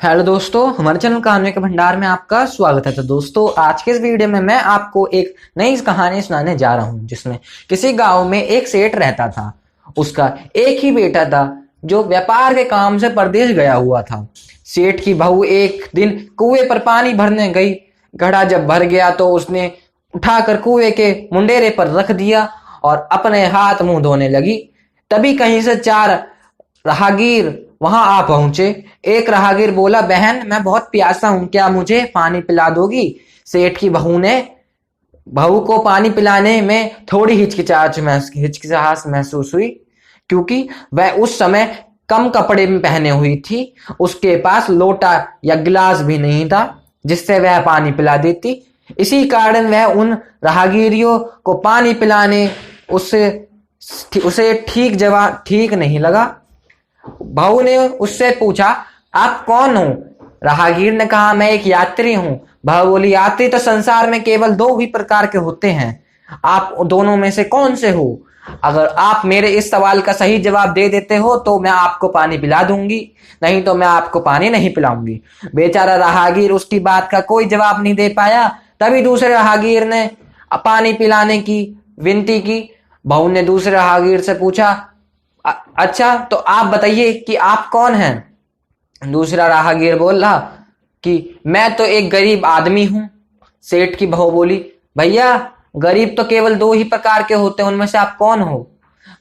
Hello दोस्तों, हमारे channel कहानियों के भंडार में आपका स्वागत है। तो दोस्तों, आज के इस वीडियो में मैं आपको एक नई कहानी सुनाने जा रहा हूं, जिसमें किसी गांव में एक सेठ रहता था। उसका एक ही बेटा था जो व्यापार के काम से परदेश गया हुआ था। सेठ की बहू एक दिन कुएं पर पानी भरने गई। घड़ा जब भर गया तो उसने उठाकर कुएं के मुंडेरे पर रख दिया और अपने हाथ मुंह धोने लगी। तभी कहीं से चार राहगीर वहां आ पहुंचे। एक राहगीर बोला, बहन मैं बहुत प्यासा हूं, क्या मुझे पानी पिला दोगी? सेठ की बहू को पानी पिलाने में थोड़ी हिचकिचाहट महसूस हुई, क्योंकि वह उस समय कम कपड़े में पहने हुई थी। उसके पास लोटा या गिलास भी नहीं था जिससे वह पानी पिला देती। इसी कारण वह उन राहगीरियों को पानी पिलाने उससे उसे ठीक नहीं लगा। बहू ने उससे पूछा, आप कौन हो? राहगीर ने कहा, मैं एक यात्री हूं। बहू बोली, यात्री तो संसार में केवल दो ही प्रकार के होते हैं, आप दोनों में से कौन से हो? अगर आप मेरे इस सवाल का सही जवाब दे देते हो तो मैं आपको पानी पिला दूंगी, नहीं तो मैं आपको पानी नहीं पिलाऊंगी। बेचारा राहगीर उसकी बात का कोई जवाब नहीं दे पाया। तभी दूसरे राहगीर ने पानी पिलाने की विनती की। बहू ने दूसरे राहगीर से पूछा, अच्छा तो आप बताइए कि आप कौन हैं? दूसरा राहगीर बोला कि मैं तो एक गरीब आदमी हूं। सेठ की बहू बोली, भैया गरीब तो केवल दो ही प्रकार के होते हैं, उनमें से आप कौन हो?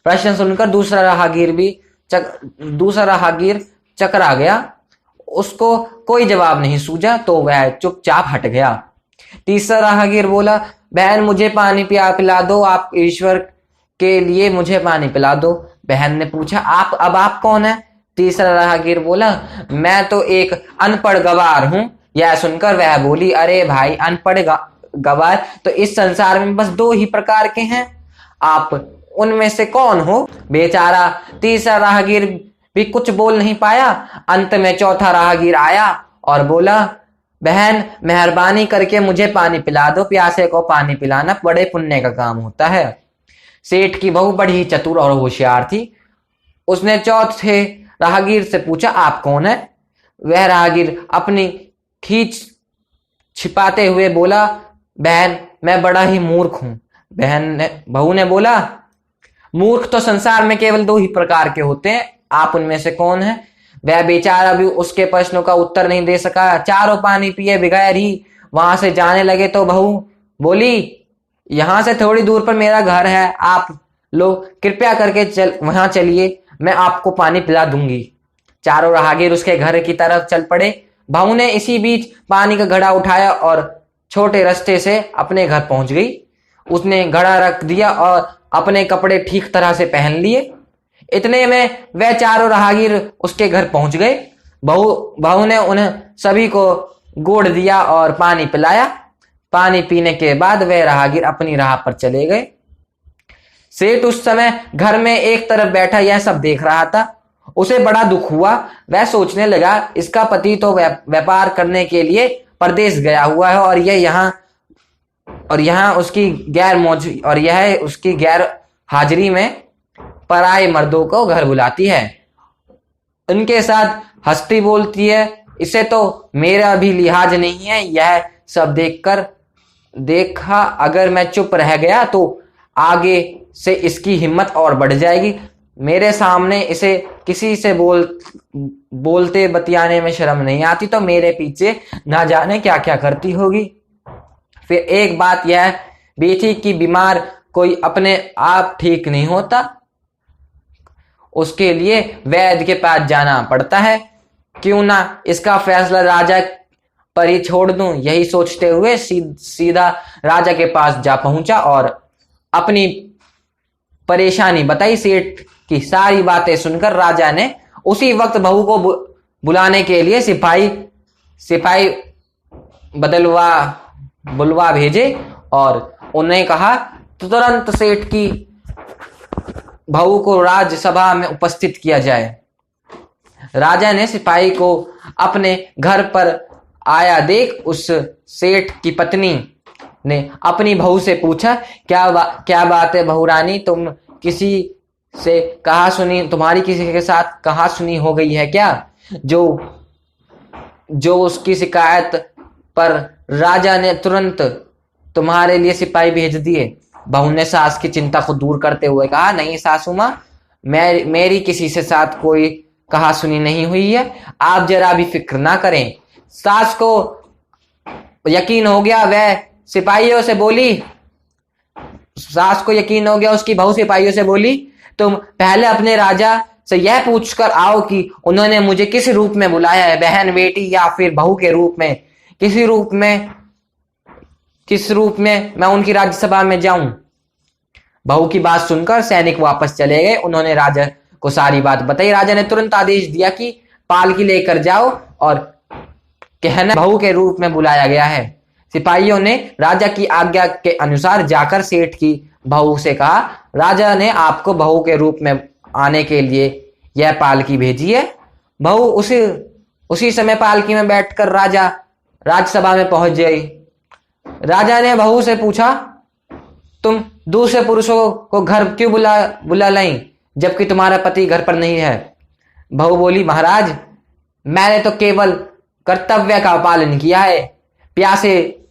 प्रश्न सुनकर दूसरा राहगीर चकरा गया। उसको कोई जवाब नहीं सूझा तो वह चुपचाप हट गया। तीसरा राहगीर बोला, बहन मुझे पानी पिला दो, आप ईश्वर के लिए मुझे पानी पिला दो। बहन ने पूछा, आप कौन है? तीसरा राहगीर बोला, मैं तो एक अनपढ़ गवार हूं। यह सुनकर वह बोली, अरे भाई, अनपढ़ गवार तो इस संसार में बस दो ही प्रकार के हैं, आप उनमें से कौन हो? बेचारा तीसरा राहगीर भी कुछ बोल नहीं पाया। अंत में चौथा राहगीर आया और बोला, बहन मेहरबानी करके मुझे पानी पिला दो, प्यासे को पानी पिलाना बड़े पुण्य का काम होता है। सेठ की बहू बड़ी चतुर और होशियार थी। उसने चौथे राहगीर से पूछा, आप कौन है? वह राहगीर अपनी खींच छिपाते हुए बोला, बहन मैं बड़ा ही मूर्ख हूं। बहू ने बोला, मूर्ख तो संसार में केवल दो ही प्रकार के होते हैं, आप उनमें से कौन है? वह बेचारा भी उसके प्रश्नों का उत्तर नहीं दे सका। चारों पानी पिए बगैर ही वहां से जाने लगे तो बहू बोली, यहां से थोड़ी दूर पर मेरा घर है, आप लोग कृपया करके वहां चलिए, मैं आपको पानी पिला दूंगी। चारों राहगीर उसके घर की तरफ चल पड़े। बहू ने इसी बीच पानी का घड़ा उठाया और छोटे रास्ते से अपने घर पहुंच गई। उसने घड़ा रख दिया और अपने कपड़े ठीक तरह से पहन लिए। इतने में वह चारों राहगीर उसके घर पहुंच गए। बहू ने उन्हें सभी को गोड़ दिया और पानी पिलाया। पानी पीने के बाद वह राहगीर अपनी राह पर चले गए। सेठ उस समय घर में एक तरफ बैठा यह सब देख रहा था। उसे बड़ा दुख हुआ। वह सोचने लगा, इसका पति तो व्यापार करने के लिए परदेश गया हुआ है और यह उसकी गैर हाजिरी में पराये मर्दों को घर बुलाती है, उनके साथ हंसती बोलती है। इसे तो मेरा भी लिहाज नहीं है। यह सब देखा अगर मैं चुप रह गया तो आगे से इसकी हिम्मत और बढ़ जाएगी। मेरे सामने इसे किसी से बोलते बतियाने में शर्म नहीं आती तो मेरे पीछे ना जाने क्या क्या करती होगी। फिर एक बात यह भी थी कि बीमार कोई अपने आप ठीक नहीं होता, उसके लिए वैद्य के पास जाना पड़ता है। क्यों ना इसका फैसला राजा पर ही छोड़ दूं। यही सोचते हुए सीधा राजा के पास जा पहुंचा और अपनी परेशानी बताई। सेठ की सारी बातें सुनकर राजा ने उसी वक्त बहू को बुलाने के लिए सिपाही बुलवा भेजे और उन्हें कहा, तुरंत सेठ की बहू को राजसभा में उपस्थित किया जाए। राजा ने सिपाही को अपने घर पर आया देख उस सेठ की पत्नी ने अपनी बहू से पूछा, क्या बात है बहू रानी, तुम्हारी किसी के साथ कहा सुनी हो गई है क्या, जो जो उसकी शिकायत पर राजा ने तुरंत तुम्हारे लिए सिपाही भेज दिए। बहू ने सास की चिंता को दूर करते हुए कहा, नहीं सासू माँ, मेरी किसी से साथ कोई कहा सुनी नहीं हुई है, आप जरा भी फिक्र ना करें। सास को यकीन हो गया, वह सिपाहियों से बोली, सास को यकीन हो गया, उसकी बहू सिपाहियों से बोली, तुम पहले अपने राजा से यह पूछकर आओ कि उन्होंने मुझे किस रूप में बुलाया है, बहन, बेटी या फिर बहू के रूप में, किस रूप में मैं उनकी राज्यसभा में जाऊं। बहू की बात सुनकर सैनिक वापस चले गए। उन्होंने राजा को सारी बात बताई। राजा ने तुरंत आदेश दिया कि पालकी लेकर जाओ और कहना बहू के रूप में बुलाया गया है। सिपाहियों ने राजा की आज्ञा के अनुसार जाकर सेठ की बहू से कहा, राजा ने आपको बहू के रूप में आने के लिए यह पालकी भेजी है। बहू उसी समय पालकी में बैठकर राज्यसभा में पहुंच गई। राजा ने बहू से पूछा, तुम दूसरे पुरुषों को घर क्यों बुला लाई जबकि तुम्हारा पति घर पर नहीं है। बहू बोली, महाराज, मैंने तो केवल कर्तव्य का पालन किया है। प्यासे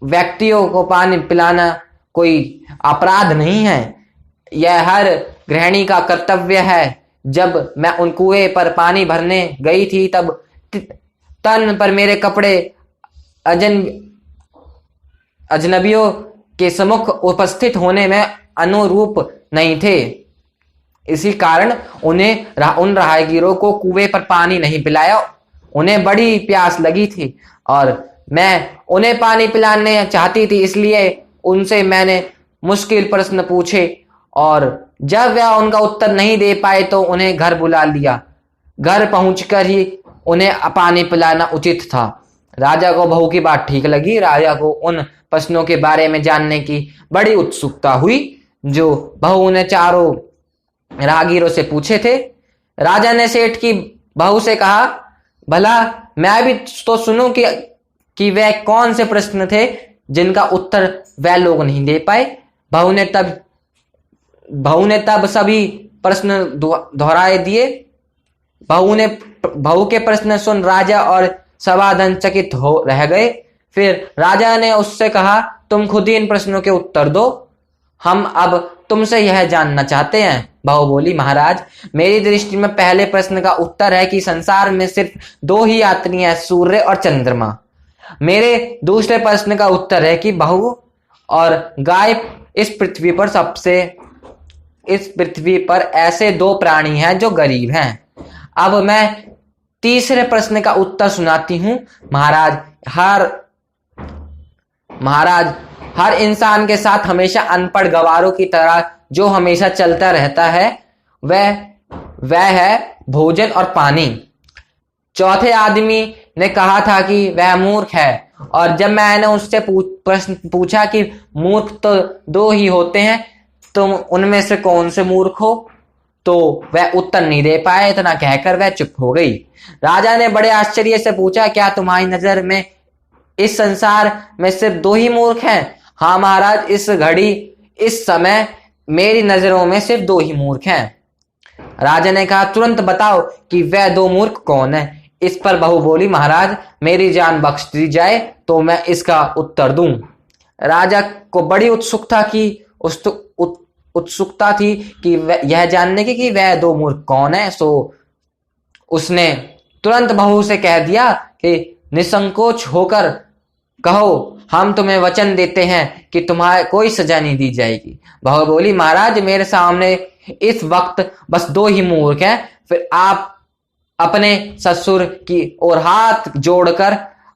व्यक्तियों को पानी पिलाना कोई अपराध नहीं है, यह हर गृहिणी का कर्तव्य है। जब मैं उन कुएं पर पानी भरने गई थी तब तन पर मेरे कपड़े अजनबियों के सम्मुख उपस्थित होने में अनुरूप नहीं थे। इसी कारण उन राहगीरों को कुएं पर पानी नहीं पिलाया। उन्हें बड़ी प्यास लगी थी और मैं उन्हें पानी पिलाने चाहती थी, इसलिए उनसे मैंने मुश्किल प्रश्न पूछे और जब वह उनका उत्तर नहीं दे पाए तो उन्हें घर बुला लिया। घर पहुंचकर ही उन्हें पानी पिलाना उचित था। राजा को बहू की बात ठीक लगी। राजा को उन प्रश्नों के बारे में जानने की बड़ी उत्सुकता हुई जो बहू ने चारों राहगीरों से पूछे थे। राजा ने सेठ की बहू से कहा, भला मैं भी तो सुनूं कि वह कौन से प्रश्न थे जिनका उत्तर वह लोग नहीं दे पाए। बहू ने तब सभी प्रश्न दोहराए दिए। बहू के प्रश्न सुन राजा और सभाधन चकित हो रह गए। फिर राजा ने उससे कहा, तुम खुद ही इन प्रश्नों के उत्तर दो, हम अब तुमसे यह जानना चाहते हैं। बहू बोली, महाराज, मेरी दृष्टि में पहले प्रश्न का उत्तर है कि संसार में सिर्फ दो ही यात्री हैं, सूर्य और चंद्रमा। मेरे दूसरे प्रश्न का उत्तर है कि बहू और गाय इस पृथ्वी पर ऐसे दो प्राणी हैं जो गरीब हैं। अब मैं तीसरे प्रश्न का उत्तर सुनाती हूं। महाराज, हर इंसान के साथ हमेशा अनपढ़ गवारों की तरह जो हमेशा चलता रहता है वह है भोजन और पानी। चौथे आदमी ने कहा था कि वह मूर्ख है और जब मैंने उससे प्रश्न पूछा कि मूर्ख तो दो ही होते हैं, तुम उनमें से कौन से मूर्ख हो, तो वह उत्तर नहीं दे पाए। इतना कहकर वह चुप हो गई। राजा ने बड़े आश्चर्य से पूछा, क्या तुम्हारी नजर में इस संसार में सिर्फ दो ही मूर्ख हैं? हाँ महाराज, इस समय मेरी नजरों में सिर्फ दो ही मूर्ख हैं। राजा ने कहा, तुरंत बताओ कि वह दो मूर्ख कौन है। इस पर बहू बोली, महाराज, मेरी जान बख्श दी जाए तो मैं इसका उत्तर दूं। राजा को बड़ी उत्सुकता थी कि यह जानने की कि वह दो मूर्ख कौन है। सो उसने तुरंत बहू से कह दिया कि निसंकोच होकर कहो, हम तुम्हें वचन देते हैं कि तुम्हारे कोई सजा नहीं दी जाएगी। बहू बोली, महाराज, मेरे सामने इस वक्त बस दो ही मूर्ख हैं। फिर आप अपने ससुर की ओर हाथ जोड़कर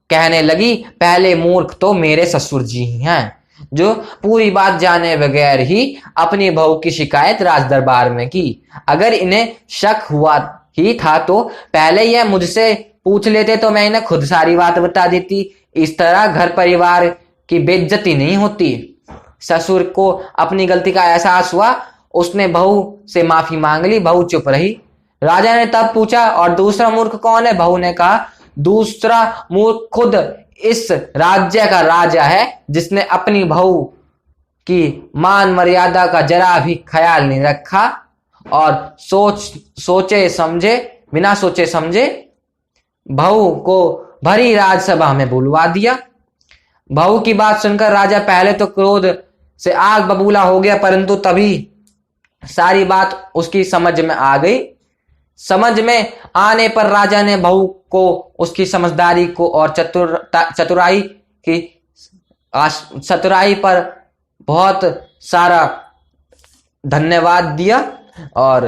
कहने लगी, पहले मूर्ख तो मेरे ससुर जी ही हैं, जो पूरी बात जाने बगैर ही अपनी बहू की शिकायत राज दरबार में की। अगर इन्हें शक हुआ ही था तो पहले यह मुझसे पूछ लेते तो मैं इन्हें खुद सारी बात बता देती। इस तरह घर परिवार की बेइज्जती नहीं होती। ससुर को अपनी गलती का एहसास हुआ। उसने बहू से माफी मांग ली। बहू चुप रही। राजा ने तब पूछा, और दूसरा मूर्ख कौन है? बहू ने कहा, दूसरा मूर्ख खुद इस राज्य का राजा है, जिसने अपनी बहू की मान मर्यादा का जरा भी ख्याल नहीं रखा और बिना सोचे समझे बहू को भरी राजसभा में बुलवा दिया। बहू की बात सुनकर राजा पहले तो क्रोध से आग बबूला हो गया, परंतु तभी सारी बात उसकी समझ में आ गई। समझ में आने पर राजा ने बहू को उसकी समझदारी को और चतुराई पर बहुत सारा धन्यवाद दिया और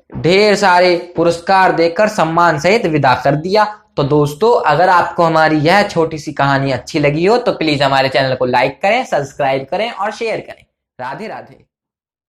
ढेर सारे पुरस्कार देकर सम्मान सहित विदा कर दिया। तो दोस्तों, अगर आपको हमारी यह छोटी सी कहानी अच्छी लगी हो तो प्लीज हमारे चैनल को लाइक करें, सब्सक्राइब करें और शेयर करें। राधे राधे।